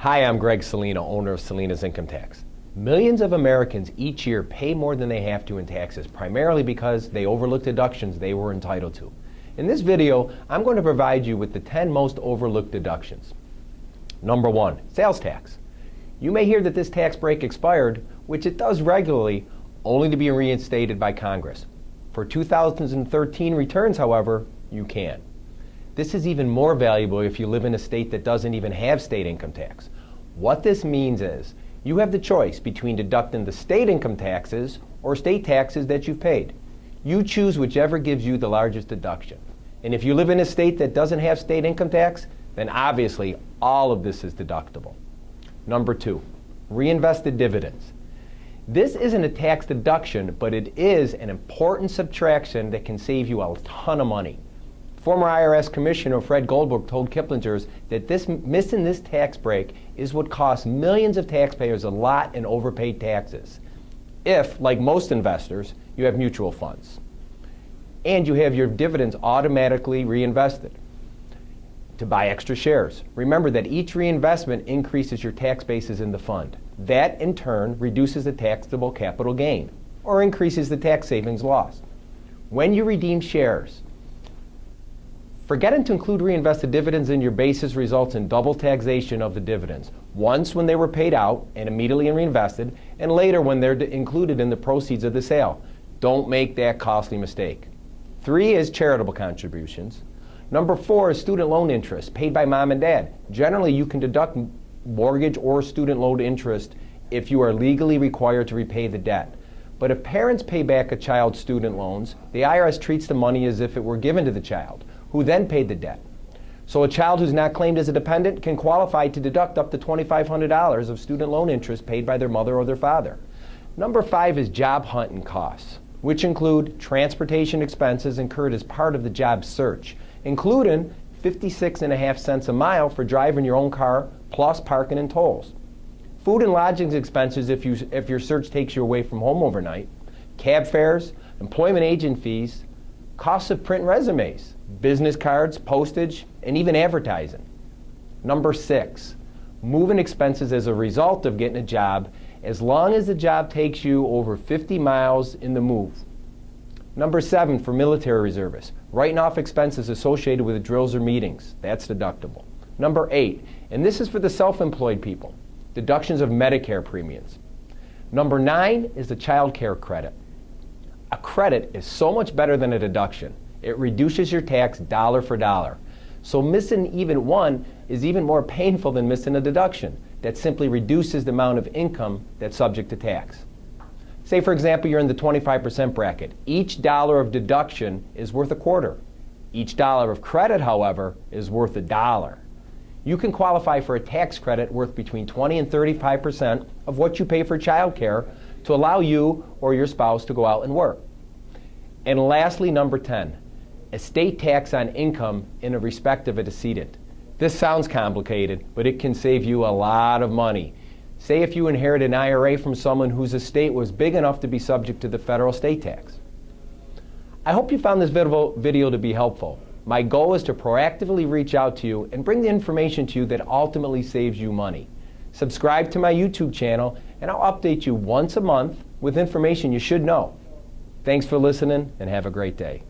Hi, I'm Greg Salina, owner of Salina's Income Tax. Millions of Americans each year pay more than they have to in taxes, primarily because they overlooked deductions they were entitled to. In this video, I'm going to provide you with the 10 most overlooked deductions. Number 1, sales tax. You may hear that this tax break expired, which it does regularly, only to be reinstated by Congress. For 2013 returns, however, you can. This is even more valuable if you live in a state that doesn't even have state income tax. What this means is you have the choice between deducting the state income taxes or state taxes that you've paid. You choose whichever gives you the largest deduction. And if you live in a state that doesn't have state income tax, then obviously all of this is deductible. Number 2, reinvested dividends. This isn't a tax deduction, but it is an important subtraction that can save you a ton of money. Former IRS Commissioner Fred Goldberg told Kiplingers that missing this tax break is what costs millions of taxpayers a lot in overpaid taxes. If, like most investors, you have mutual funds and you have your dividends automatically reinvested to buy extra shares. Remember that each reinvestment increases your tax basis in the fund. That, in turn, reduces the taxable capital gain or increases the tax savings lost. When you redeem shares, forgetting to include reinvested dividends in your basis results in double taxation of the dividends, once when they were paid out and immediately reinvested, and later when they're included in the proceeds of the sale. Don't make that costly mistake. 3 is charitable contributions. Number 4 is student loan interest paid by mom and dad. Generally, you can deduct mortgage or student loan interest if you are legally required to repay the debt. But if parents pay back a child's student loans, the IRS treats the money as if it were given to the child, who then paid the debt. So a child who's not claimed as a dependent can qualify to deduct up to $2,500 of student loan interest paid by their mother or their father. Number 5 is job hunting costs, which include transportation expenses incurred as part of the job search, including 56.5 cents a mile for driving your own car, plus parking and tolls. Food and lodging expenses if your search takes you away from home overnight, cab fares, employment agent fees, costs of print resumes, business cards, postage, and even advertising. Number 6, moving expenses as a result of getting a job, as long as the job takes you over 50 miles in the move. Number 7, for military reservists, writing off expenses associated with drills or meetings. That's deductible. Number 8, and this is for the self-employed people, deductions of Medicare premiums. Number 9 is the child care credit. A credit is so much better than a deduction. It reduces your tax dollar for dollar. So missing even one is even more painful than missing a deduction. That simply reduces the amount of income that's subject to tax. Say, for example, you're in the 25% bracket. Each dollar of deduction is worth a quarter. Each dollar of credit, however, is worth $1. You can qualify for a tax credit worth between 20 and 35% of what you pay for child care to allow you or your spouse to go out and work. And lastly, number 10, estate tax on income in respect of a decedent. This sounds complicated, but it can save you a lot of money. Say if you inherit an IRA from someone whose estate was big enough to be subject to the federal estate tax. I hope you found this video to be helpful. My goal is to proactively reach out to you and bring the information to you that ultimately saves you money. Subscribe to my YouTube channel and I'll update you once a month with information you should know. Thanks for listening and have a great day.